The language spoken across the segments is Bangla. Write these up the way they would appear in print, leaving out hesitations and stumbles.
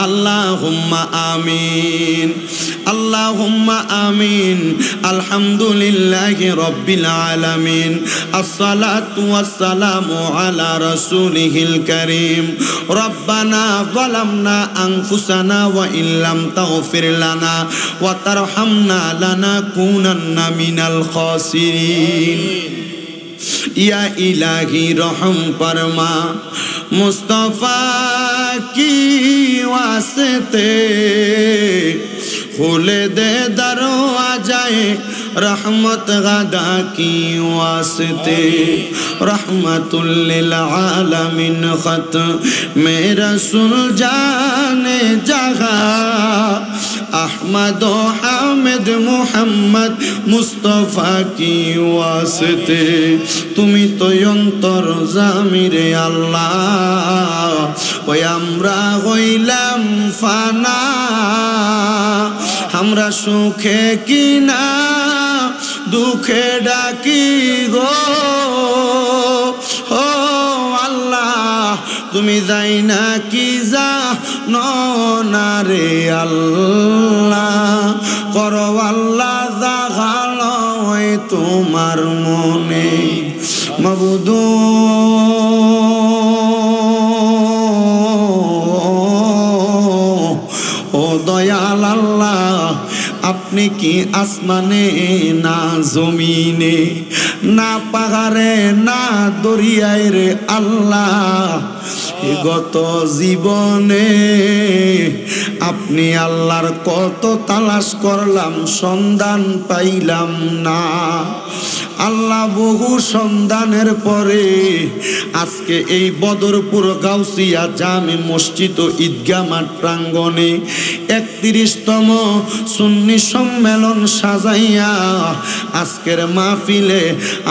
আল্লাহুম্মা আমিন, আল্লাহুম্মা আমিন। আলহামদুলিল্লাহি রাব্বিল আলামিন। আসসালাতু ওয়াসসালামু আলা রাসূলিহিল কারীম। রব্বানা যালামনা আনফুসানা ওয়া ইল্লাম তাগফির লানা ওয়া তারহামনা লানাকুনান্না মিনাল খাসিরিন। या इलाही रहम फरमा मुस्तफा की वास्ते खोले दे दरवाज़े रहमत गदा की वास्ते रहमतुल लिल आलमीन खत मेरा रसूल जाने जहा अहमद हामिद मुहम्मद मुस्तफा की वास्ते তুমি তো অন্তর জামিরে আল্লাহ ওই আমরা হইলাম ফানা আমরা সুখে কিনা দুঃখে ডাকি গো ও আল্লাহ তুমি যাই না কি জানো না রে আল্লাহ করো আল্লাহ জাগালো তোমার মনে মাবুদ ও দয়াল আল্লাহ আপনি কি আসমানে না জমিনে না পাহাড়ে না দরিয়ায় রে আল্লাহ গত জীবনে আপনি আল্লাহর কত তালাশ করলাম সন্ধান পাইলাম না আল্লাহ বহু সন্ধানের পরে আজকে এই বদরপুর গাউসিয়া জামে মসজিদ ও ঈদগাহ মাঠ প্রাঙ্গণে ৩১তম সুন্নি সম্মেলন সাজাইয়া আজকের মাহফিলে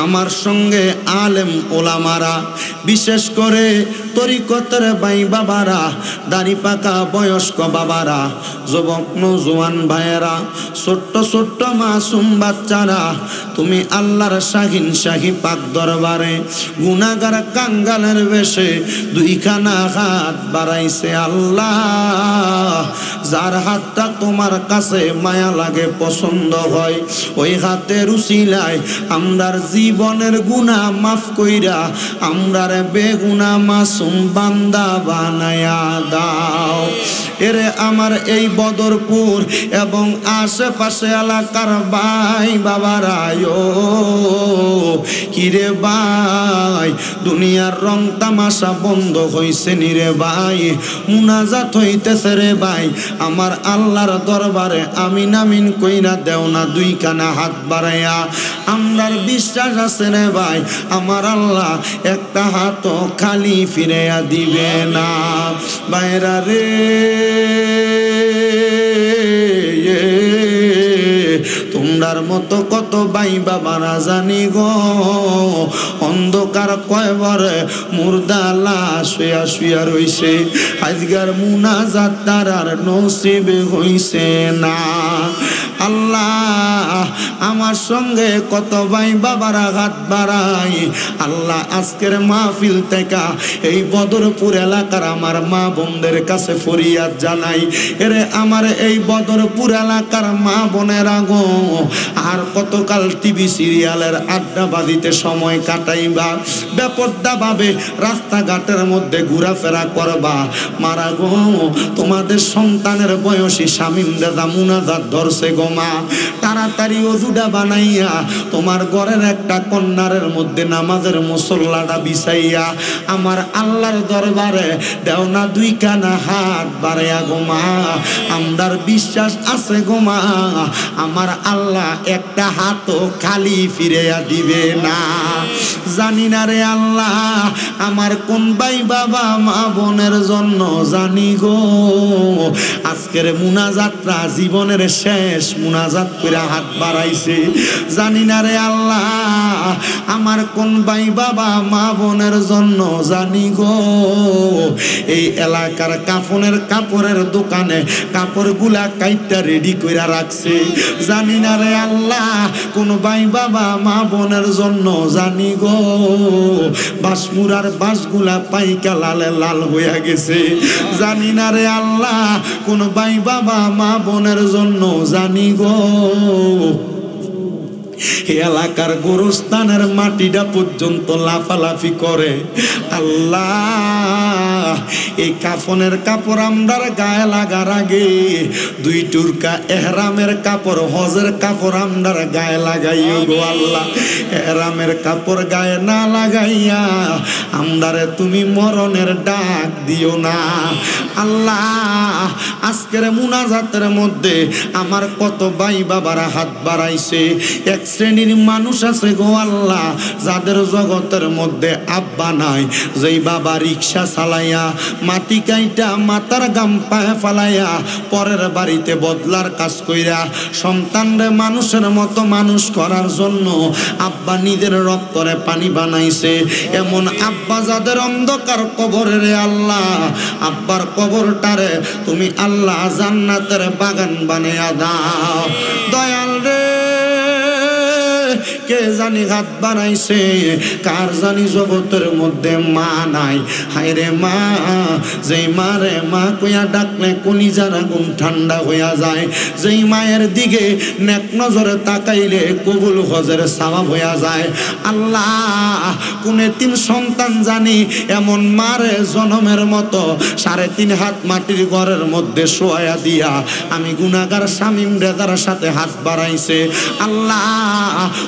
আমার সঙ্গে আলেম ওলামারা বিশেষ করে তরিকতের ভাই বাবারা দাড়ি পাকা বয়স্ক বাবারা যুবক নওজোয়ান ভাইয়েরা ছোট্ট ছোট্ট মাসুম বাচ্চারা তুমি আল্লাহর শাহিন শাহী পাক দরবারে গুনাহগার কাঙ্গালের বেশে দুইখানা হাত বাড়াইছে আল্লাহ যার হাতটা তোমার কাছে মায়া লাগে পছন্দ হয় ওই হাতের উসিলায় আমরার জীবনের গুনাহ মাফ কইরা আমরার বেগুনাহ মাসুম বান্দা বানায়া দাও এরে আমার এই বদরপুর এবং আশেপাশে এলাকার ভাই বাবারা কিরে ভাই দুনিয়ার রং তামাশা বন্ধ হইছে নি রে ভাই মুনাজাত হইতেছে রে ভাই আমার আল্লাহর দরবারে আমিন আমিন কইরা দেও না দুইখানা হাত বাড়াইয়া আমরার বিশ্বাস আছে রে ভাই আমার আল্লাহ একটা হাতও খালি ফিরাইয়া দিবে না বাইরা রে তোমরার মতো কত ভাই বাবারা জানি গো অন্ধকার কয়বারে মুর্দা লাশ শুয়া শুয়া রইছে আজকের মুনাজাত তারার নসিব হইছে না আল্লাহ আমার সঙ্গে কত ভাই বাবারা হাত বাড়াই আল্লাহ আজকের মাহফিল থেকে এই বদরপুর এলাকার আমার মা বোনদের কাছে ফরিয়াদ জানাই এরে আমার এই বদরপুর এলাকার মা বোনেরা গো আর কতকাল টিভি সিরিয়ালের আড্ডাবাজিতে সময় কাটাইবা বেপরদা ভাবে রাস্তাঘাটের মধ্যে ঘোরাফেরা করবা মারা গো তোমাদের সন্তানের বয়সী শামিম দাদা মুনাজাত ধরছে গো মা তাড়াতাড়ি ওজুটা বানাইয়া তোমার ঘরের একটা কন্যারের মধ্যে নামাজের মুসল্লাটা বিছাইয়া আমার আল্লাহর দরবারে দেও না দুইখানা হাত বাড়াইয়া গো মা আমরার বিশ্বাস আছে গো মা আমার আল্লাহ একটা হাতও খালি ফিরাইয়া দিবে না জানি না রে আল্লাহ আমার কোন ভাই বাবা মা বোনের জন্য জানি গো আজকের মুনাজাতটা জীবনের শেষ মুনাজাত করে হাত বাড়াইছে। জানি না রে আল্লাহ আমার কোন ভাই বাবা মা বোনের জন্য জানি গো এই এলাকার কাপড়ের দোকানে কাপড়গুলা কাইটটা রেডি করে রাখছে। জানি না রে আল্লাহ কোন ভাই বাবা মা বোনের জন্য জানি গো বাঁশমুড়ার বাঁশগুলা পাইকা লালে লাল হইয়া গেছে। জানি না রে আল্লাহ কোন ভাই বাবা মা বোনের জন্য জানি গো এলাকার গোরস্থানের মাটিটা পর্যন্ত লাফালাফি করে। আল্লাহ এই কাফনের কাপড় আমরার গায়ে লাগার আগে 2 টুরকা এহরামের কাপড় হজের কাপড় আমরার গায়ে লাগাইও গো আল্লাহ। এহরামের কাপড় গায়ে না লাগাইয়া আমরারে তুমি মরণের ডাক দিও না আল্লাহ। আজকের মুনাজাতের মধ্যে আমার কত ভাই বাবারা হাত বাড়াইছে। এক শ্রেণীর মানুষ আছে গো আল্লাহ যাদের জগতের মধ্যে আব্বা নাই, যেই বাবা রিক্সা চালাইয়া মাটি কাইটা মাথার গাম পায়ে ফালাইয়া পরের বাড়িতে বদলার কাজ কইরা সন্তানরে মানুষের মতো মানুষ করার জন্য আব্বা নিজের রক্তরে পানি বানাইছে। এমন আব্বা যাদের অন্ধকার কবরে রে আল্লাহ আব্বার কবরটারে তুমি আল্লাহ জান্নাতের বাগান বানাইয়া দাও দয়াল রে। কে জানি হাত বানাইছে, কার জানি জগতের মধ্যে মা নাই। হায় রে মা, যেই মারে মা কইয়া ডাকলে কলিজার আগুন ঠান্ডা হইয়া যায়, যেই মায়ের দিকে নেক নজরে তাকাইলে কবুল হজের সওয়াব হইয়া যায়। আল্লাহ কোন এতিম সন্তান জানি এমন মারে জনমের মতো 3.5 হাত মাটির ঘরের মধ্যে শোয়া দিয়া আমি গুনাহগার শামীম রেজার সাথে হাত বাড়াইছে। আল্লাহ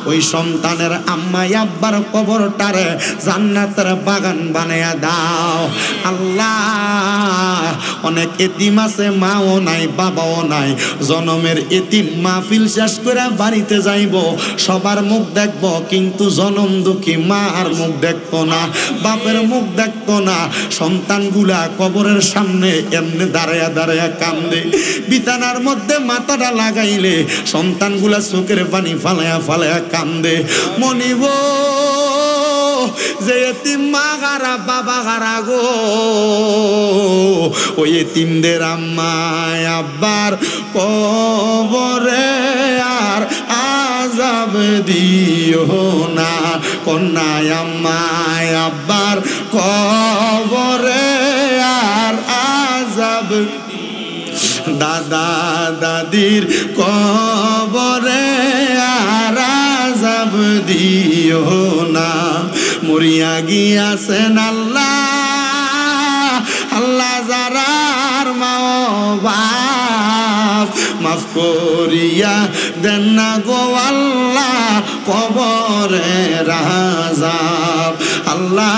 ওই সন্তানের আম্মা আব্বার কবরটারে জান্নাতের বাগান বানায়া দাও আল্লাহ। অনেক এতিম আছে, মাও নাই বাবাও নাই, জনমের এতিম মাহফিল শেষ করে বাড়িতে যাইব, সবার মুখ দেখব কিন্তু জনম দুঃখী মা আর মুখ দেখতো না, বাপের মুখ দেখতো না। সন্তানগুলা কবরের সামনে এমনি দাঁড়ায়া দাঁড়ায়া কান্দে, বিছানার মধ্যে মাথাটা লাগাইলে সন্তানগুলা চোখের পানি ফালায়া ফালায়া কান্দে। মনিব যে এতিম মা গারা বাবা গারা গো, ওই এতিমদের আম্মা আব্বার কবরে আর আযাব দিও না, কন্যা আম্মা আব্বার কবরে আর আযাব, দাদা দাদির কবরে আর আযাব দিও না। মরিয়া গিয়াছেন আল্লাহ আল্লাহ যারার মা বাপ মাফ করিয়া দেন না গো আল্লাহ কবরের আযাব। আল্লাহ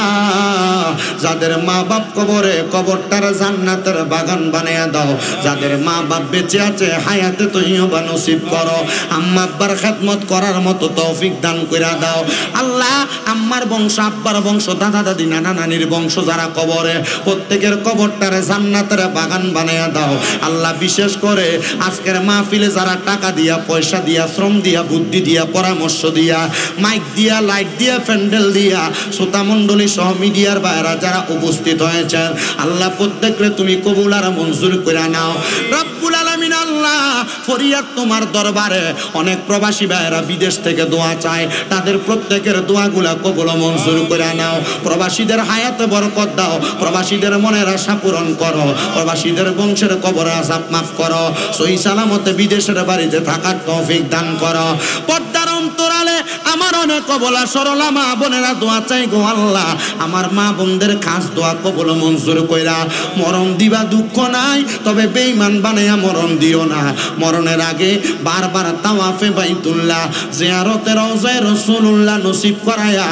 যাদের মা বাপ কবরে, কবরটার জান্নাতের বাগান বানায়া দাও। যাদের মা বাপ বেঁচে আছে হায়াতে তৈয়বা নসিব করো। আম্মা আব্বার খেদমত করার মতো তৌফিক দান কইরা দাও আল্লাহ। আম্মার বংশ, আব্বার বংশ, দাদা দাদি, নানা নানির বংশ যারা কবরে, প্রত্যেকের কবরটারে জান্নাতের বাগান বানায়া দাও আল্লাহ। বিশেষ করে আজকের মাহফিলে যারা টাকা দিয়া, পয়সা দিয়া, শ্রম দিয়া, বুদ্ধি দিয়া, পরামর্শ দিয়া, মাইক দিয়া, লাইট দিয়া, প্যান্ডেল দিয়া, শ্রোতা মণ্ডলী সহ মিডিয়ার বাইরা যারা উপস্থিত হয়েছেন আল্লাহ প্রত্যেকরে তুমি কবুল আর মঞ্জুর করে নাও রব্বুল আলামিন। আল্লাহ ফরিয়াদ তোমার দরবারে, অনেক প্রবাসী ভাইরা বিদেশ থেকে দোয়া চায়, তাদের প্রত্যেকের দোয়াগুলা কবুল মঞ্জুর করে নাও। প্রবাসীদের হায়াতে বরকত দাও, প্রবাসীদের মনের আশা পূরণ করো, প্রবাসীদের বংশের কবর আযাব মাফ করো, সহি সালামতে বিদেশের বাড়িতে থাকার তৌফিক দান করো। পর্দার অন্তরালে আমার অনেক কবলা সরলা মা বোনেরা দোয়া চাই গো আল্লাহ। আমার মা বোনদের খাস দোয়া কবুল মঞ্জুর কইরা, মরণ দিবা দুঃখ নাই তবে বেঈমান বানায়া মরণ দিও না। মরণের আগে বারবার তাওয়াফে বাইতুল্লাহ, জিয়ারতে রওজায়ে রাসূলুল্লাহ নসিব করায়া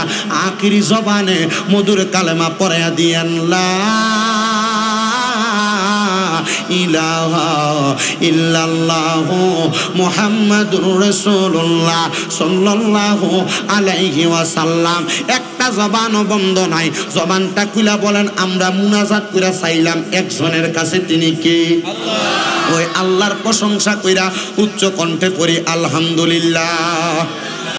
আখিরি জবানে মধুর কালেমা পড়ায়া দিয়েন লা ইলাহা ইল্লাল্লাহু মুহাম্মাদুর রাসূলুল্লাহ সাল্লাল্লাহু আলাইহি ওয়াসাল্লাম। একটা জবানও বন্ধ নাই, জবানটা খুলা বলেন আমরা মুনাজাত করে চাইলাম একজনের কাছে, তিনি কে? আল্লাহ। ওই আল্লাহর প্রশংসা কইরা উচ্চ কণ্ঠে পড়ি আলহামদুলিল্লাহ।